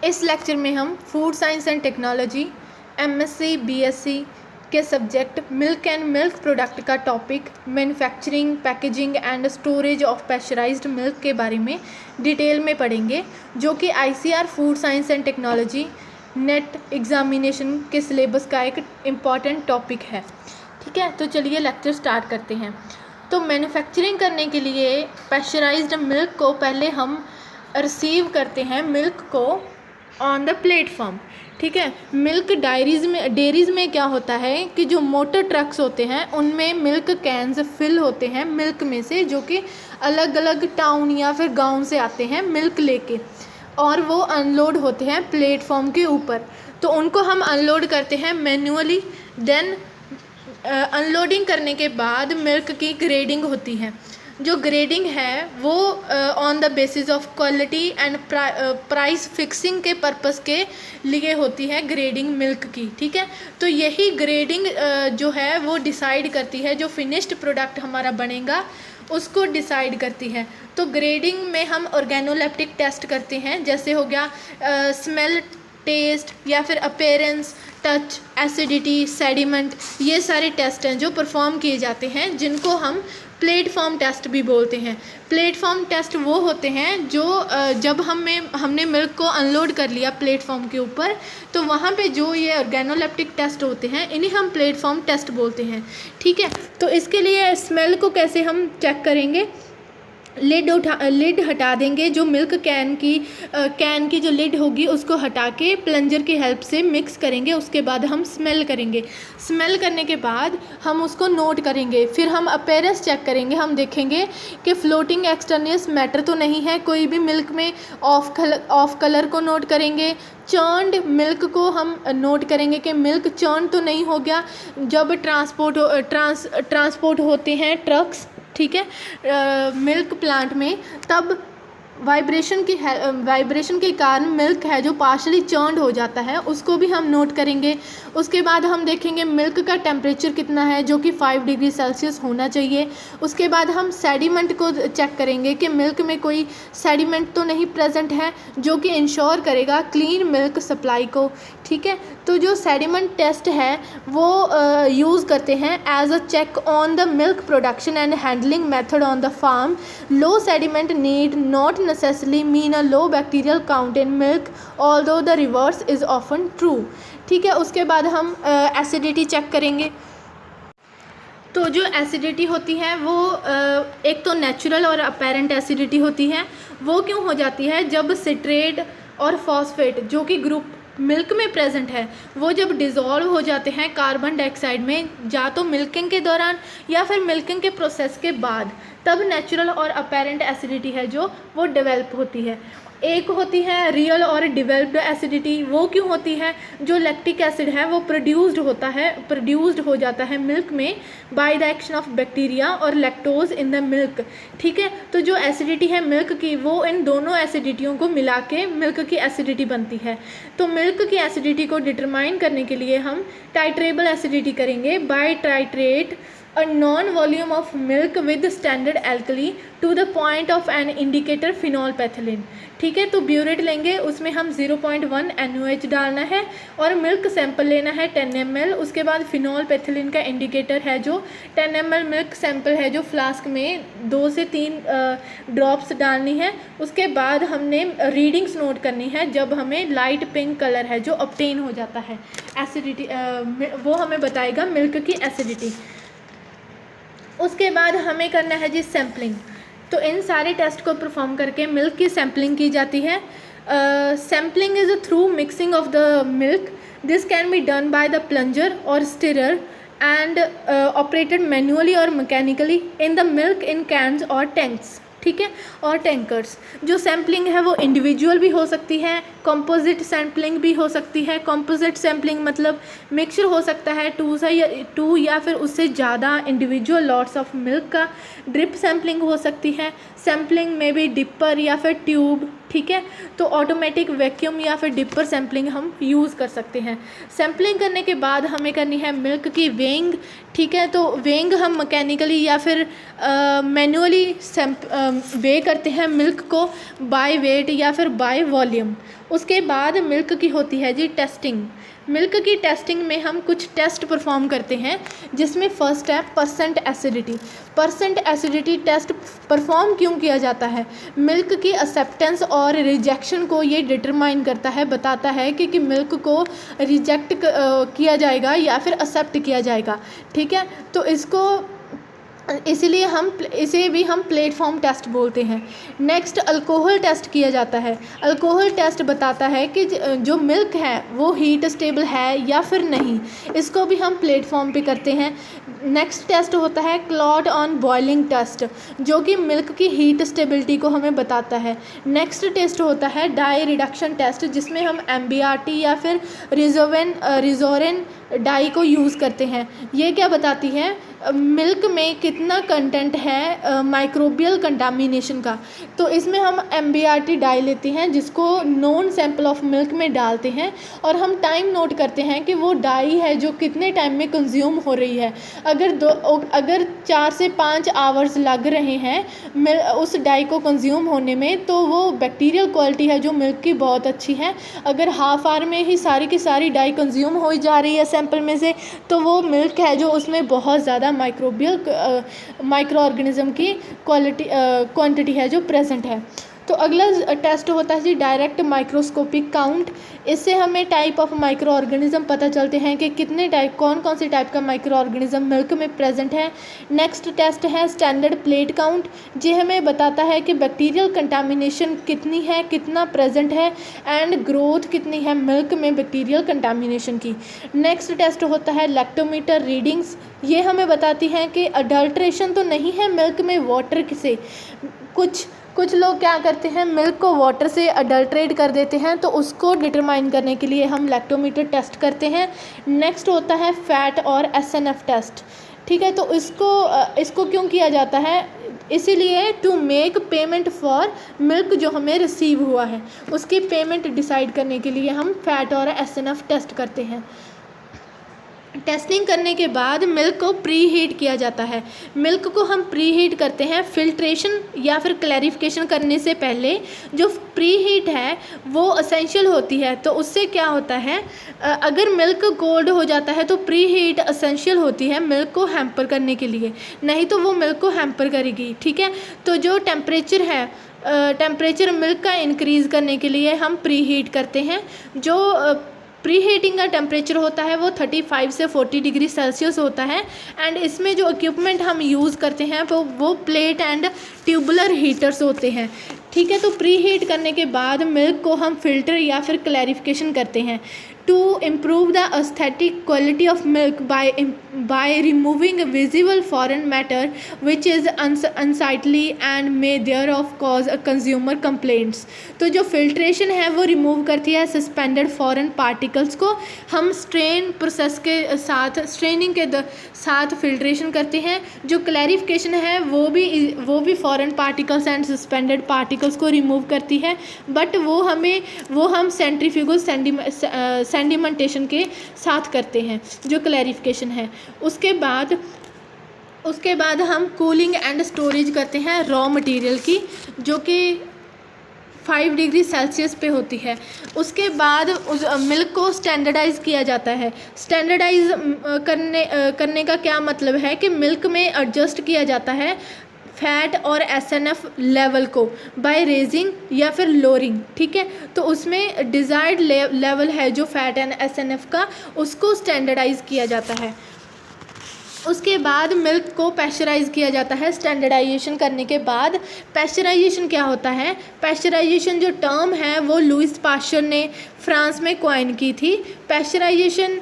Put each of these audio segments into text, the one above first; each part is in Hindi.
इस लेक्चर में हम food science and technology MSc BSc के subject milk and milk product का topic manufacturing packaging and storage of pressurised milk के बारे में डिटेल में पढ़ेंगे, जो कि ICR food science and technology NET examination के सिलेबस का एक इम्पॉर्टेंट टॉपिक है। ठीक है, तो चलिए लेक्चर स्टार्ट करते हैं। तो मैन्युफैक्चरिंग करने के लिए प्रेशराइज्ड मिल्क को पहले हम रिसीव करते हैं मिल्क को ऑन द प्लेटफॉर्म। ठीक है, मिल्क डेयरीज़ में क्या होता है कि जो मोटर ट्रक्स होते हैं उनमें मिल्क कैंस फिल होते हैं मिल्क में से, जो कि अलग अलग टाउन या फिर गांव से आते हैं मिल्क लेके, और वो अनलोड होते हैं प्लेटफॉर्म के ऊपर। तो उनको हम अनलोड करते हैं मैन्युअली। देन अनलोडिंग करने के बाद मिल्क की ग्रेडिंग होती है। जो ग्रेडिंग है वो on the basis of quality and price fixing के पर्पस के लिए होती है ग्रेडिंग मिल्क की। ठीक है, तो यही ग्रेडिंग जो है वो डिसाइड करती है, जो फिनिश्ड प्रोडक्ट हमारा बनेगा उसको डिसाइड करती है। तो ग्रेडिंग में हम ऑर्गेनोलेप्टिक टेस्ट करते हैं, जैसे हो गया स्मेल, टेस्ट या फिर अपीयरेंस, टच, एसिडिटी, सेडिमेंट। ये सारे टेस्ट हैं जो परफॉर्म किए जाते हैं, जिनको हम प्लेटफॉर्म टेस्ट भी बोलते हैं। प्लेटफॉर्म टेस्ट वो होते हैं जो जब हमने मिल्क को अनलोड कर लिया प्लेटफॉर्म के ऊपर, तो वहाँ पे जो ये ऑर्गेनोलेप्टिक टेस्ट होते हैं इन्हें हम प्लेटफॉर्म टेस्ट बोलते हैं। ठीक है, तो इसके लिए स्मेल को कैसे हम चेक करेंगे? लिड हटा देंगे, जो मिल्क कैन की जो लिड होगी उसको हटा के प्लंजर की हेल्प से मिक्स करेंगे। उसके बाद हम स्मेल करेंगे। स्मेल करने के बाद हम उसको नोट करेंगे। फिर हम अपीयरेंस चेक करेंगे। हम देखेंगे कि फ्लोटिंग एक्सटर्नियस मैटर तो नहीं है कोई भी मिल्क में। ऑफ कलर को नोट करेंगे। चर्नड मिल्क को हम नोट करेंगे कि मिल्क चर्न तो नहीं हो गया। जब ट्रांसपोर्ट होते हैं ट्रक्स, ठीक है, मिल्क प्लांट में, तब वाइब्रेशन के कारण मिल्क है जो पार्शली चर्नड हो जाता है, उसको भी हम नोट करेंगे। उसके बाद हम देखेंगे मिल्क का टेम्परेचर कितना है, जो कि 5 डिग्री सेल्सियस होना चाहिए। उसके बाद हम सेडिमेंट को चेक करेंगे कि मिल्क में कोई सेडिमेंट तो नहीं प्रेजेंट है, जो कि इंश्योर करेगा क्लीन मिल्क सप्लाई को। ठीक है, तो जो सेडिमेंट टेस्ट है वो यूज़ करते हैं as a check on the milk production and handling method on the farm. Low sediment need not necessarily mean a low bacterial count in milk, although the reverse is often true। ठीक है, उसके बाद हम एसिडिटी चेक करेंगे। तो जो एसिडिटी होती है वो एक तो नेचुरल और अपेरेंट एसिडिटी होती है। वो क्यों हो जाती है? जब सिट्रेट और फॉस्फेट जो कि ग्रुप मिल्क में प्रेजेंट है, वो जब डिज़ोल्व हो जाते हैं कार्बन डाइऑक्साइड में, या तो मिल्किंग के दौरान या फिर मिल्किंग के प्रोसेस के बाद, तब नेचुरल और अपेरेंट एसिडिटी है जो वो डेवलप होती है। एक होती है रियल और डेवलप्ड एसिडिटी। वो क्यों होती है? जो लैक्टिक एसिड है वो प्रोड्यूस्ड हो जाता है मिल्क में by the action of bacteria और लैक्टोज इन द मिल्क। ठीक है, तो जो एसिडिटी है मिल्क की, वो इन दोनों एसिडिटियों को मिला के मिल्क की एसिडिटी बनती है। तो मिल्क की एसिडिटी को डिटरमाइन करने के लिए हम टाइट्रेबल एसिडिटी करेंगे by titrate a known volume of milk with standard alkali to the point of an indicator phenolphthalein। ठीक है, तो ब्यूरेट लेंगे, उसमें हम 0.1 NaOH डालना है और मिल्क सैंपल लेना है 10 ml। उसके बाद फिनोलपैथिलीन का इंडिकेटर है जो 10 ml मिल्क सैंपल है जो फ्लास्क में 2 से 3 ड्रॉप्स डालनी है। उसके बाद हमने रीडिंग्स नोट करनी है जब हमें लाइट पिंक कलर है जो ऑब्टेन हो जाता है एसिडिटी, वो हमें बताएगा मिल्क की एसिडिटी। उसके बाद हमें करना है जी सैम्पलिंग। तो इन सारे टेस्ट को परफॉर्म करके मिल्क की सैम्पलिंग की जाती है। Sampling is through mixing of the milk. This can be done by the plunger और स्टिरर एंड ऑपरेटेड मैन्युअली और mechanically in the milk in cans और टैंक्स। ठीक है, और टैंकर्स। जो सैम्पलिंग है वो इंडिविजुअल भी हो सकती है, कंपोजिट सैम्पलिंग भी हो सकती है। कंपोजिट सैम्पलिंग मतलब मिक्सचर हो सकता है 2 या फिर उससे ज़्यादा इंडिविजुअल लॉट्स ऑफ मिल्क का। ड्रिप सैम्पलिंग हो सकती है। सैम्पलिंग में भी डिपर या फिर ट्यूब। ठीक है, तो ऑटोमेटिक वैक्यूम या फिर डिपर सैम्पलिंग हम यूज़ कर सकते हैं। सैम्पलिंग करने के बाद हमें करनी है मिल्क की वेइंग। ठीक है, तो वेइंग हम मैकेनिकली या फिर मैनुअली वे करते हैं मिल्क को बाय वेट या फिर बाय वॉल्यूम। उसके बाद मिल्क की होती है जी टेस्टिंग। मिल्क की टेस्टिंग में हम कुछ टेस्ट परफॉर्म करते हैं, जिसमें फ़र्स्ट है percent acidity. Percent acidity test perform क्यों किया जाता है? मिल्क की एक्सेप्टेंस और रिजेक्शन को ये डिटरमाइन करता है, बताता है कि मिल्क को रिजेक्ट किया जाएगा या फिर एक्सेप्ट किया जाएगा। ठीक है, तो इसको इसीलिए इसे भी हम प्लेटफॉर्म टेस्ट बोलते हैं। नेक्स्ट अल्कोहल टेस्ट किया जाता है। अल्कोहल टेस्ट बताता है कि जो मिल्क है वो हीट स्टेबल है या फिर नहीं, इसको भी हम प्लेटफॉर्म पे करते हैं। नेक्स्ट टेस्ट होता है क्लॉट ऑन बॉइलिंग टेस्ट, जो कि मिल्क की हीट स्टेबिलिटी को हमें बताता है। नेक्स्ट टेस्ट होता है डाई रिडक्शन टेस्ट, जिसमें हम MBRT या फिर रिजोरेन डाई को यूज़ करते हैं। ये क्या बताती है? मिल्क में कितना कंटेंट है माइक्रोबियल कंटामिनेशन का। तो इसमें हम MBRT डाई लेते हैं, जिसको नॉन सैंपल ऑफ मिल्क में डालते हैं और हम टाइम नोट करते हैं कि वो डाई है जो कितने टाइम में कंज्यूम हो रही है। अगर 4 से 5 आवर्स लग रहे हैं उस डाई को कंज्यूम होने में, तो वो बैक्टीरियल क्वालिटी है जो मिल्क की बहुत अच्छी है। अगर हाफ आवर में ही सारी की सारी डाई कंज्यूम हो जा रही है सैंपल में से, तो वो मिल्क है जो उसमें बहुत ज़्यादा माइक्रो ऑर्गेनिज्म की क्वांटिटी है जो प्रेजेंट है। तो अगला टेस्ट होता है जी डायरेक्ट माइक्रोस्कोपिक काउंट। इससे हमें टाइप ऑफ माइक्रो ऑर्गेनिज्म पता चलते हैं कि कितने टाइप कौन कौन सी टाइप का माइक्रो ऑर्गेनिज्म मिल्क में प्रेजेंट है। नेक्स्ट टेस्ट है स्टैंडर्ड प्लेट काउंट। ये हमें बताता है कि बैक्टीरियल कंटामिनेशन कितनी है, कितना प्रेजेंट है, एंड ग्रोथ कितनी है मिल्क में बैक्टीरियल कंटामिनेशन की। नेक्स्ट टेस्ट होता है लैक्टोमीटर रीडिंग्स। ये हमें बताती हैं कि अडल्ट्रेशन तो नहीं है मिल्क में वाटर से। कुछ लोग क्या करते हैं, मिल्क को वाटर से अडल्ट्रेट कर देते हैं, तो उसको डिटरमाइन करने के लिए हम लैक्टोमीटर टेस्ट करते हैं। नेक्स्ट होता है फैट और SNF टेस्ट। ठीक है, तो इसको क्यों किया जाता है? इसीलिए to make payment for milk जो हमें रिसीव हुआ है, उसकी पेमेंट डिसाइड करने के लिए हम फैट और SNF टेस्ट करते हैं। टेस्टिंग करने के बाद मिल्क को प्री हीट किया जाता है। मिल्क को हम प्री हीट करते हैं फिल्ट्रेशन या फिर क्लैरिफिकेशन करने से पहले। जो प्री हीट है वो असेंशियल होती है। तो उससे क्या होता है, अगर मिल्क कोल्ड हो जाता है तो प्री हीट असेंशियल होती है मिल्क को हैम्पर करने के लिए, नहीं तो वो मिल्क को हैम्पर करेगी। ठीक है, तो जो टेम्परेचर है, टेम्परेचर मिल्क का इंक्रीज़ करने के लिए हम प्री हीट करते हैं। जो प्री हीटिंग का टेम्परेचर होता है वो 35 से 40 डिग्री सेल्सियस होता है। एंड इसमें जो इक्विपमेंट हम यूज़ करते हैं वो प्लेट एंड ट्यूबुलर हीटर्स होते हैं। ठीक है, तो प्री हीट करने के बाद मिल्क को हम फिल्टर या फिर क्लैरिफिकेशन करते हैं। To improve the aesthetic quality of milk by removing visible foreign matter which is unsightly and may thereof cause consumer complaints. तो जो फिल्ट्रेशन है वो रिमूव करती है सस्पेंडेड फॉरेन पार्टिकल्स को। हम स्ट्रेनिंग के साथ फिल्ट्रेशन करते हैं। जो क्लैरिफिकेशन है वो भी foreign particles and suspended particles को रिमूव करती है, बट वो हम सेंट्रीफ्यूगल सेडिमेंटेशन के साथ करते हैं जो क्लैरिफिकेशन है। उसके बाद हम कूलिंग एंड स्टोरेज करते हैं रॉ मटेरियल की, जो कि 5 डिग्री सेल्सियस पे होती है। उसके बाद उस मिल्क को स्टैंडर्डाइज़ किया जाता है। स्टैंडर्डाइज करने का क्या मतलब है कि मिल्क में एडजस्ट किया जाता है फैट और SNF लेवल को बाय रेजिंग या फिर लोअरिंग। ठीक है, तो उसमें डिज़ायर्ड लेवल है जो फैट एंड SNF का, उसको स्टैंडर्डाइज़ किया जाता है। उसके बाद मिल्क को पैस्चराइज़ किया जाता है। स्टैंडर्डाइजेशन करने के बाद पैस्चराइजेशन क्या होता है? पैस्चराइजेशन जो टर्म है वो लुईस पास्चर ने फ्रांस में कॉइन की थी। पैस्चराइजेशन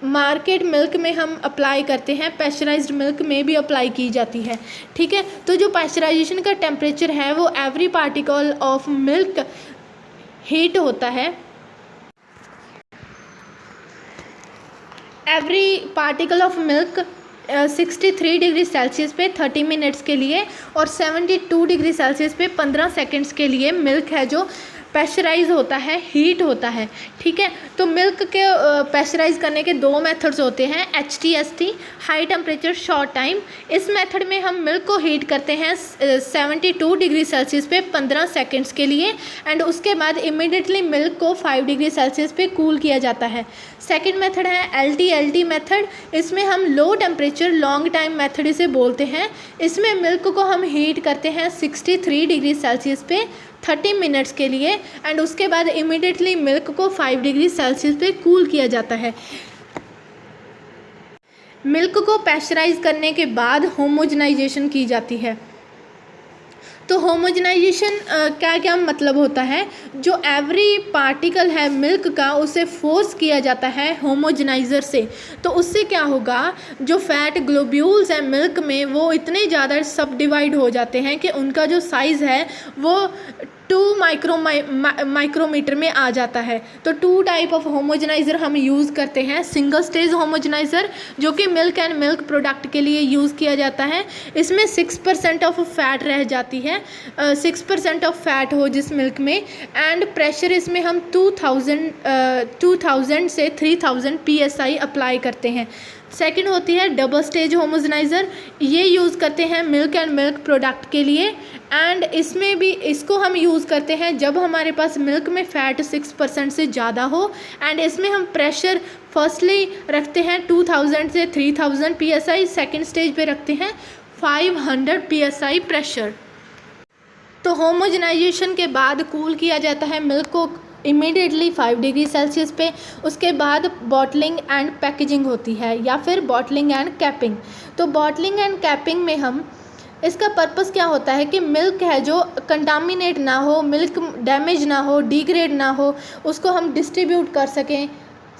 मार्केट मिल्क में हम अप्लाई करते हैं, पैस्चराइज्ड मिल्क में भी अप्लाई की जाती है। ठीक है, तो जो पैस्चराइजेशन का टेम्परेचर है वो every particle of milk heat होता है। Every particle of milk 63 degree Celsius पे 30 मिनट्स के लिए और 72 डिग्री सेल्सियस पे 15 सेकंड्स के लिए मिल्क है जो प्रेशराइज होता है, हीट होता है, ठीक है। तो मिल्क के प्रेशराइज करने के दो मेथड्स होते हैं, HTST high temperature short time. इस मेथड में हम मिल्क को हीट करते हैं 72 डिग्री सेल्सियस पे 15 सेकेंड्स के लिए, एंड उसके बाद इमिडिएटली मिल्क को 5 डिग्री सेल्सियस पे कूल किया जाता है। सेकेंड मेथड है LTLT मेथड। इसमें हम low temperature long time method इसे बोलते हैं। इसमें मिल्क को हम हीट करते हैं 63 डिग्री सेल्सियस पे 30 मिनट्स के लिए, एंड उसके बाद इमिडिएटली मिल्क को 5 डिग्री सेल्सियस पे कूल किया जाता है। मिल्क को प्रेशराइज करने के बाद होमोजेनाइजेशन की जाती है। तो होमोजेनाइजेशन क्या क्या मतलब होता है, जो एवरी पार्टिकल है मिल्क का उसे फोर्स किया जाता है होमोजेनाइज़र से। तो उससे क्या होगा, जो फैट ग्लोब्यूल्स हैं मिल्क में वो इतने ज़्यादा सब डिवाइड हो जाते हैं कि उनका जो साइज़ है वो 2 माइक्रोमीटर में आ जाता है। तो 2 टाइप ऑफ होमोजेनाइज़र हम यूज़ करते हैं। सिंगल स्टेज होमोजेनाइज़र जो कि मिल्क एंड मिल्क प्रोडक्ट के लिए यूज़ किया जाता है। इसमें 6% ऑफ फैट रह जाती है, 6% ऑफ फैट हो जिस मिल्क में, एंड प्रेशर इसमें हम 2000 से 3000 PSI अप्लाई करते हैं। सेकंड होती है डबल स्टेज होमोजेनाइज़र। ये यूज़ करते हैं मिल्क एंड मिल्क प्रोडक्ट के लिए, एंड इसमें भी इसको हम यूज़ करते हैं जब हमारे पास मिल्क में फ़ैट 6% से ज़्यादा हो, एंड इसमें हम प्रेशर फर्स्टली रखते हैं 2000 से 3000 PSI, सेकंड स्टेज पे रखते हैं 500 PSI प्रेशर। तो होमोजेनाइजेशन के बाद कूल किया जाता है मिल्क को इमीडिएटली 5 डिग्री सेल्सियस पे। उसके बाद बॉटलिंग एंड पैकेजिंग होती है, या फिर बॉटलिंग एंड कैपिंग। तो बॉटलिंग एंड कैपिंग में हम, इसका पर्पस क्या होता है कि मिल्क है जो कंटामिनेट ना हो, मिल्क डैमेज ना हो, डिग्रेड ना हो, उसको हम डिस्ट्रीब्यूट कर सकें,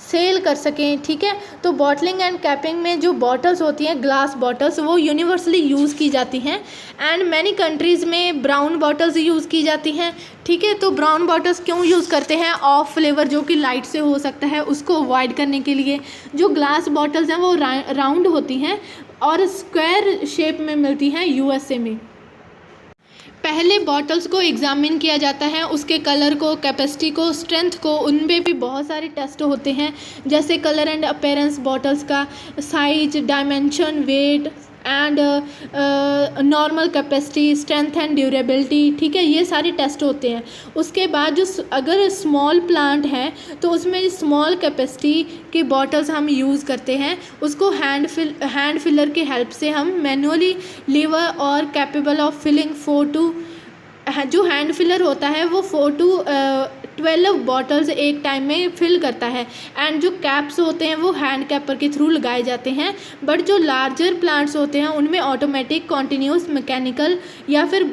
सेल कर सकें, ठीक है। तो बॉटलिंग एंड कैपिंग में जो बॉटल्स होती हैं, ग्लास बॉटल्स, वो यूनिवर्सली यूज़ की जाती हैं, एंड मैनी कंट्रीज़ में ब्राउन बॉटल्स यूज़ की जाती हैं, ठीक है। तो ब्राउन बॉटल्स क्यों यूज़ करते हैं, ऑफ फ्लेवर जो कि लाइट से हो सकता है उसको अवॉइड करने के लिए। जो ग्लास बॉटल्स हैं वो राउंड होती हैं और स्क्वायर शेप में मिलती हैं USA में। पहले बॉटल्स को एग्ज़ामिन किया जाता है, उसके कलर को, कैपेसिटी को, स्ट्रेंथ को, उनमें भी बहुत सारे टेस्ट होते हैं, जैसे कलर एंड अपीयरेंस, बॉटल्स का size, dimension, weight and normal capacity, strength and durability, ठीक है। ये सारे टेस्ट होते हैं। उसके बाद जो अगर स्मॉल प्लांट है तो उसमें स्मॉल कैपेसिटी की बॉटल्स हम यूज़ करते हैं, उसको हैंड फिलर की हेल्प से हम मैनुअली लीवर और कैपेबल ऑफ फिलिंग 4 to, जो हैंड फिलर होता है वो 4 to 12 बॉटल्स एक टाइम में फिल करता है, एंड जो कैप्स होते हैं वो हैंड कैपर के थ्रू लगाए जाते हैं। बट जो लार्जर प्लांट्स होते हैं उनमें ऑटोमेटिक, कॉन्टीन्यूस, मैकेनिकल या फिर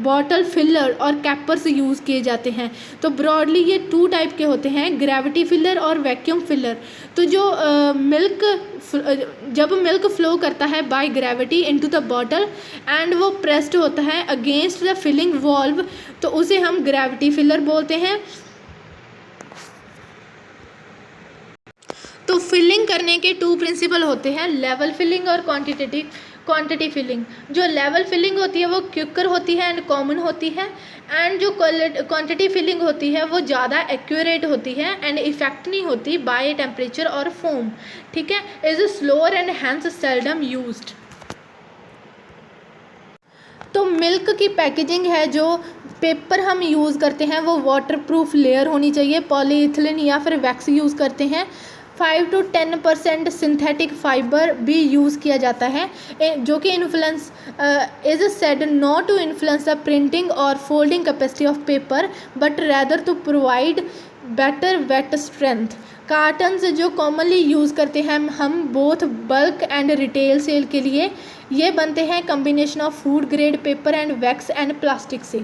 बॉटल फिलर और कैपर्स यूज़ किए जाते हैं। तो ब्रॉडली ये 2 टाइप के होते हैं, ग्रेविटी फिलर और वैक्यूम फिलर। तो जो जब मिल्क फ्लो करता है by gravity into the bottle and वो प्रेस्ड होता है अगेंस्ट द फिलिंग वॉल्व, तो उसे हम ग्रेविटी फिलर बोलते हैं। तो फिलिंग करने के 2 प्रिंसिपल होते हैं, लेवल फिलिंग और क्वांटिटी फिलिंग। जो लेवल फिलिंग होती है वो क्विकर होती है एंड कॉमन होती है, एंड जो क्वांटिटी फिलिंग होती है वो ज़्यादा एक्यूरेट होती है एंड इफेक्ट नहीं होती बाय टेम्परेचर और फोम, ठीक है। Is slower and hence seldom used. तो मिल्क की पैकेजिंग है, जो पेपर हम यूज़ करते हैं वो वाटरप्रूफ लेयर होनी चाहिए, पॉलीइथिलीन या फिर वैक्स यूज़ करते हैं। 5 to 10% सिंथेटिक फाइबर भी यूज़ किया जाता है, जो कि influence is said not to influence the printing और folding capacity of paper but rather to provide better wet strength. Cartons जो कॉमनली यूज़ करते हैं हम both bulk and retail sale के लिए, ये बनते हैं combination of food grade paper and wax and plastic से।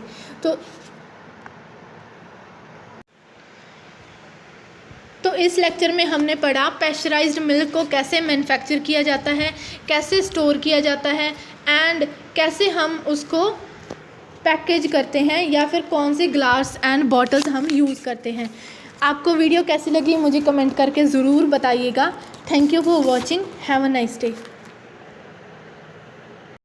तो इस लेक्चर में हमने पढ़ा प्रेशराइज्ड मिल्क को कैसे मैन्युफैक्चर किया जाता है, कैसे स्टोर किया जाता है, एंड कैसे हम उसको पैकेज करते हैं, या फिर कौन से ग्लास एंड बॉटल्स हम यूज़ करते हैं। आपको वीडियो कैसी लगी मुझे कमेंट करके ज़रूर बताइएगा। Thank you for watching, have a nice day.